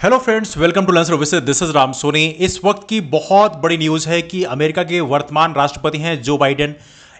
Hello friends, welcome to lunch services. This is Ram Soni. इस वक्त की बहुत बड़ी न्यूज़ है कि अमेरिका के वर्तमान राष्ट्रपति हैं जो बाइडेन।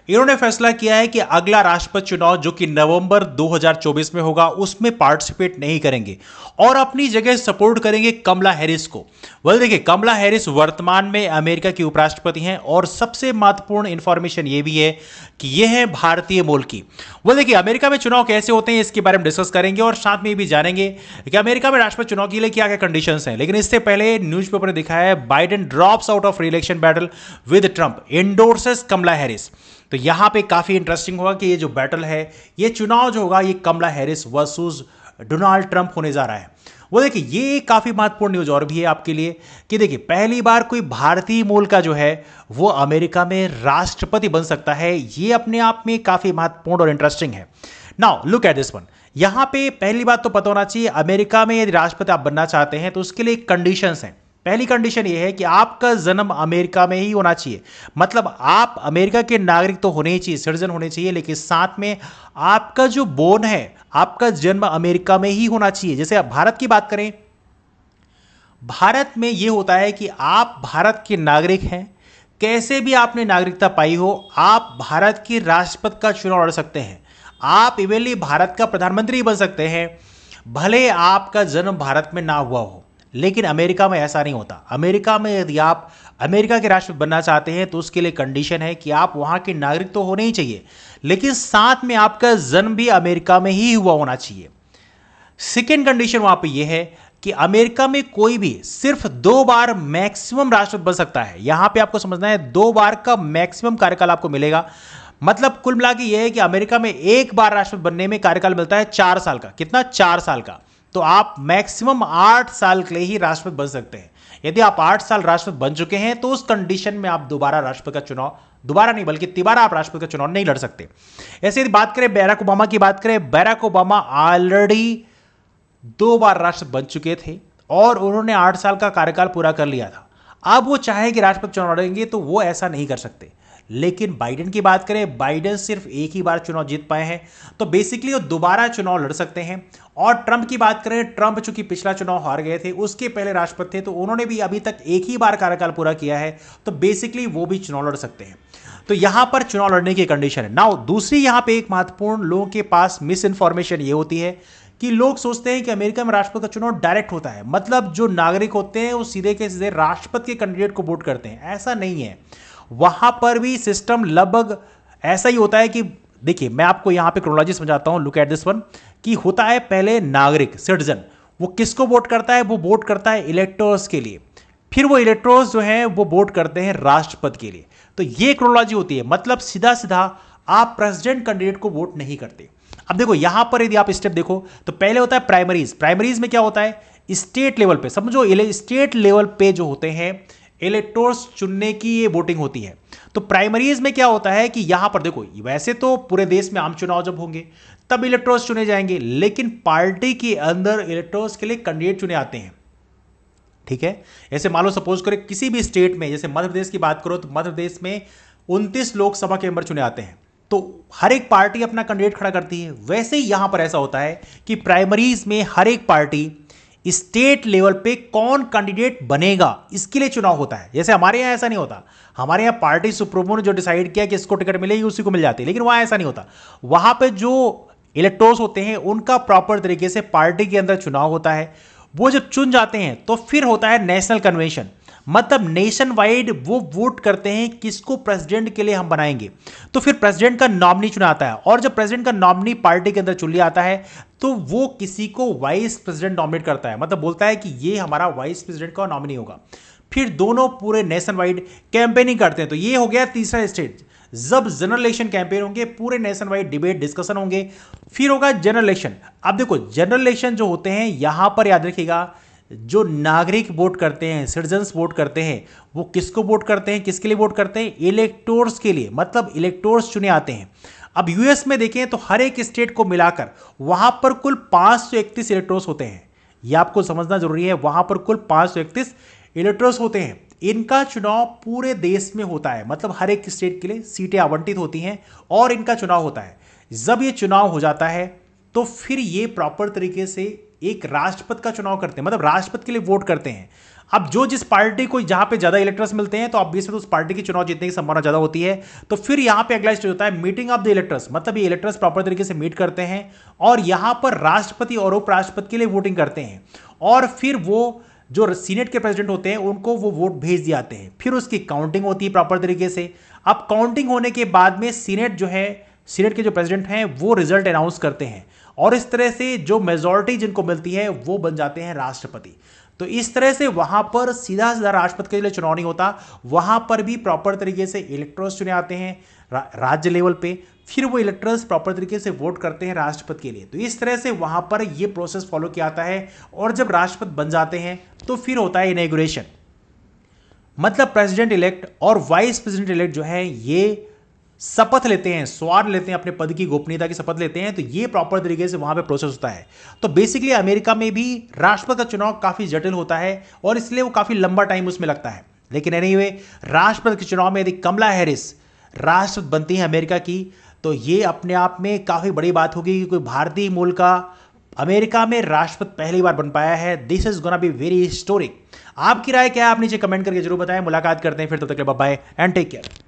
इन्होंने फैसला किया है कि अगला राष्ट्रपति चुनाव जो कि नवंबर 2024 में होगा उसमें पार्टिसिपेट नहीं करेंगे और अपनी जगह सपोर्ट करेंगे कमला हैरिस को। देखिए, कमला हैरिस वर्तमान में अमेरिका की उपराष्ट्रपति हैं और सबसे महत्वपूर्ण इंफॉर्मेशन ये भी है कि ये है भारतीय मूल की। देखिए, अमेरिका में चुनाव कैसे होते हैं इसके बारे में डिस्कस करेंगे और साथ में ये भी जानेंगे कि अमेरिका में राष्ट्रपति चुनाव के लिए क्या क्या कंडीशंस हैं। लेकिन इससे पहले न्यूज़पेपर ने दिखाया है Biden drops out of re-election battle with Trump, endorses Kamala Harris. तो यहां पे काफी इंटरेस्टिंग होगा कि ये जो बैटल है, ये चुनाव जो होगा, ये कमला हैरिस वर्सेस डोनाल्ड ट्रंप होने जा रहा है। देखिए, ये काफी महत्वपूर्ण न्यूज और भी है आपके लिए कि देखिए, पहली बार कोई भारतीय मूल का जो है वो अमेरिका में राष्ट्रपति बन सकता है। ये अपने आप में काफी महत्वपूर्ण और इंटरेस्टिंग है। Now look at this one. यहां पे पहली बात तो पता होना चाहिए, अमेरिका में यदि राष्ट्रपति आप बनना चाहते हैं तो उसके लिए कंडीशंस हैं। पहली कंडीशन यह है कि आपका जन्म अमेरिका में ही होना चाहिए। मतलब आप अमेरिका के नागरिक तो होने ही चाहिए, सिटीजन होने चाहिए, लेकिन साथ में आपका जो बोर्न है, आपका जन्म अमेरिका में ही होना चाहिए। जैसे आप भारत की बात करें, भारत में यह होता है कि आप भारत के नागरिक हैं, कैसे भी आपने नागरिकता पाई हो, आप भारत के राष्ट्रपति का चुनाव लड़ सकते हैं। आप इवेंटली भारत का प्रधानमंत्री बन सकते हैं, भले आपका जन्म भारत में ना हुआ हो। लेकिन अमेरिका में ऐसा नहीं होता। अमेरिका में यदि आप अमेरिका के राष्ट्रपति बनना चाहते हैं तो उसके लिए कंडीशन है कि आप वहां के नागरिक तो होने ही चाहिए, लेकिन साथ में आपका जन्म भी अमेरिका में ही हुआ होना चाहिए। सेकेंड कंडीशन वहां पे यह है कि अमेरिका में कोई भी सिर्फ 2 बार मैक्सिमम राष्ट्रपति बन सकता है। यहां पे आपको समझना है 2 बार का मैक्सिमम कार्यकाल आपको मिलेगा। मतलब कुल मिला के यह है कि अमेरिका में एक बार राष्ट्रपति बनने में कार्यकाल मिलता है 4 साल का। कितना? 4 साल का। तो आप मैक्सिमम 8 साल के लिए ही राष्ट्रपति बन सकते हैं। यदि आप 8 साल राष्ट्रपति बन चुके हैं तो उस कंडीशन में आप दोबारा राष्ट्रपति का चुनाव, दोबारा नहीं बल्कि तिबारा आप राष्ट्रपति का चुनाव नहीं लड़ सकते। ऐसे यदि बात करें बैराक ओबामा की, बात करें, बैराक ओबामा ऑलरेडी 2 बार राष्ट्रपति बन चुके थे और उन्होंने 8 साल का कार्यकाल पूरा कर लिया था। अब वो चाहे कि राष्ट्रपति चुनाव लड़ेंगे तो वो ऐसा नहीं कर सकते। लेकिन बाइडेन की बात करें, बाइडेन सिर्फ एक ही बार चुनाव जीत पाए हैं, तो बेसिकली वो दोबारा चुनाव लड़ सकते हैं। और ट्रंप की बात करें, ट्रंप चूंकि पिछला चुनाव हार गए थे, उसके पहले राष्ट्रपति थे, तो उन्होंने भी अभी तक एक ही बार कार्यकाल पूरा किया है, तो बेसिकली वो भी चुनाव लड़ सकते हैं। तो यहां पर चुनाव लड़ने की कंडीशन है। नाउ दूसरी यहां पे एक महत्वपूर्ण लोगों के पास मिस इन्फॉर्मेशन ये होती है कि लोग सोचते हैं कि अमेरिका में राष्ट्रपति का चुनाव डायरेक्ट होता है, मतलब जो नागरिक होते हैं वो सीधे के सीधे राष्ट्रपति के कैंडिडेट को वोट करते हैं। ऐसा नहीं है। वहां पर भी सिस्टम लगभग ऐसा ही होता है कि देखिए, मैं आपको यहां पे क्रोनोलॉजी समझाता हूं। लुक एट दिस वन कि होता है पहले नागरिक, सिटीजन, वो किसको वोट करता है? वो वोट करता है इलेक्टर्स के लिए। फिर वो इलेक्टर्स जो हैं वो वोट करते हैं राष्ट्रपति के लिए। तो ये क्रोनोलॉजी होती है। मतलब सीधा सीधा आप प्रेसिडेंट कैंडिडेट को वोट नहीं करते। अब देखो, यहां पर यदि आप स्टेप देखो तो पहले होता है प्राइमरीज। प्राइमरीज में क्या होता है? स्टेट लेवल पे, समझो स्टेट लेवल पे जो होते हैं इलेक्टोर्स चुनने की ये वोटिंग होती है। तो प्राइमरीज में क्या होता है कि यहां पर देखो, वैसे तो पूरे देश में आम चुनाव जब होंगे तब इलेक्टोर्स चुने जाएंगे, लेकिन पार्टी के अंदर इलेक्टोर्स के लिए कैंडिडेट चुने आते हैं। ठीक है? ऐसे मान लो, सपोज करें किसी भी स्टेट में, जैसे मध्य प्रदेश की बात करो तो मध्य प्रदेश में 29 लोकसभा के मेंबर चुने आते हैं, तो हर एक पार्टी अपना कैंडिडेट खड़ा करती है। वैसे ही यहां पर ऐसा होता है कि प्राइमरीज में हर एक पार्टी स्टेट लेवल पे कौन कैंडिडेट बनेगा इसके लिए चुनाव होता है। जैसे हमारे यहां ऐसा नहीं होता। हमारे यहां पार्टी सुप्रीमो ने जो डिसाइड किया कि इसको टिकट मिलेगी उसी को मिल जाती है, लेकिन वहां ऐसा नहीं होता। वहां पे जो इलेक्टोर्स होते हैं उनका प्रॉपर तरीके से पार्टी के अंदर चुनाव होता है। वो जब चुन जाते हैं तो फिर होता है नेशनल कन्वेंशन। मतलब नेशन वाइड वो वोट करते हैं किसको प्रेसिडेंट के लिए हम बनाएंगे। तो फिर प्रेसिडेंट का नॉमिनी चुना आता है, और जब प्रेसिडेंट का नॉमिनी पार्टी के अंदर चुन लिया आता है तो वो किसी को वाइस प्रेसिडेंट नॉमिनेट करता है। मतलब बोलता है कि ये हमारा वाइस प्रेसिडेंट का नॉमिनी होगा। फिर दोनों पूरे नेशन वाइड कैंपेनिंग करते हैं। तो ये हो गया तीसरा स्टेज। जब जनरल इलेक्शन कैंपेन होंगे, पूरे नेशन वाइड डिबेट डिस्कशन होंगे, फिर होगा जनरल इलेक्शन। अब देखो, जनरल इलेक्शन जो होते हैं यहां पर याद रखिएगा, जो नागरिक वोट करते हैं, सिटीजन्स वोट करते हैं, वो किसको वोट करते हैं, किसके लिए वोट करते हैं? इलेक्टोर्स के लिए। मतलब इलेक्टोर्स चुने आते हैं। अब यूएस में देखें तो हर एक स्टेट को मिलाकर वहां पर कुल 531 इलेक्टोर्स होते हैं। यह आपको समझना जरूरी है। वहां पर कुल 531 इलेक्टोर्स होते हैं। इनका चुनाव पूरे देश में होता है। मतलब हर एक स्टेट के लिए सीटें आवंटित होती हैं और इनका चुनाव होता है। जब ये चुनाव हो जाता है तो फिर ये प्रॉपर तरीके से एक राष्ट्रपति का चुनाव करते हैं, मतलब राष्ट्रपति के लिए वोट करते हैं। अब जो जिस पार्टी को जहां पे ज्यादा इलेक्टर्स मिलते हैं तो ऑब्वियसली तो उस पार्टी की चुनाव जीतने की संभावना ज्यादा होती है। तो फिर यहां पे अगला स्टेज होता है मीटिंग ऑफ द इलेक्टर्स, मतलब ये इलेक्टर्स प्रॉपर तरीके से मीट करते हैं और यहां पर राष्ट्रपति और उपराष्ट्रपति के लिए वोटिंग करते हैं और फिर वो जो सीनेट के प्रेसिडेंट होते हैं उनको वो वोट भेज दिए जाते हैं। फिर उसकी काउंटिंग होती है प्रॉपर तरीके से। अब काउंटिंग होने के बाद में सीनेट जो है, सीनेट के जो प्रेसिडेंट हैं वो रिजल्ट अनाउंस करते हैं और इस तरह से जो मेजॉरिटी जिनको मिलती है वो बन जाते हैं राष्ट्रपति। तो इस तरह से वहां पर सीधा सीधा राष्ट्रपति के लिए चुनाव नहीं होता, वहां पर भी प्रॉपर तरीके से इलेक्टर्स चुने आते हैं राज्य लेवल पे, फिर वो इलेक्टर्स प्रॉपर तरीके से वोट करते हैं राष्ट्रपति के लिए। तो इस तरह से वहां पर ये प्रोसेस फॉलो किया जाता है और जब राष्ट्रपति बन जाते हैं तो फिर होता है इनॉग्रेशन, मतलब प्रेसिडेंट इलेक्ट और वाइस प्रेसिडेंट इलेक्ट जो है ये शपथ लेते हैं, स्वार लेते हैं, अपने पद की गोपनीयता की शपथ लेते हैं। तो ये प्रॉपर तरीके से वहां पे प्रोसेस होता है। तो बेसिकली अमेरिका में भी राष्ट्रपति का चुनाव काफी जटिल होता है और इसलिए वो काफी लंबा टाइम उसमें लगता है। लेकिन एनीवे, राष्ट्रपति के चुनाव में यदि कमला हैरिस राष्ट्रपति बनती है अमेरिका की, तो ये अपने आप में काफी बड़ी बात होगी कि कोई भारतीय मूल का अमेरिका में राष्ट्रपति पहली बार बन पाया है। This is gonna be very historic. आपकी राय क्या है आप नीचे कमेंट करके जरूर बताएं। मुलाकात करते हैं फिर, तब तक के लिए bye bye and take care.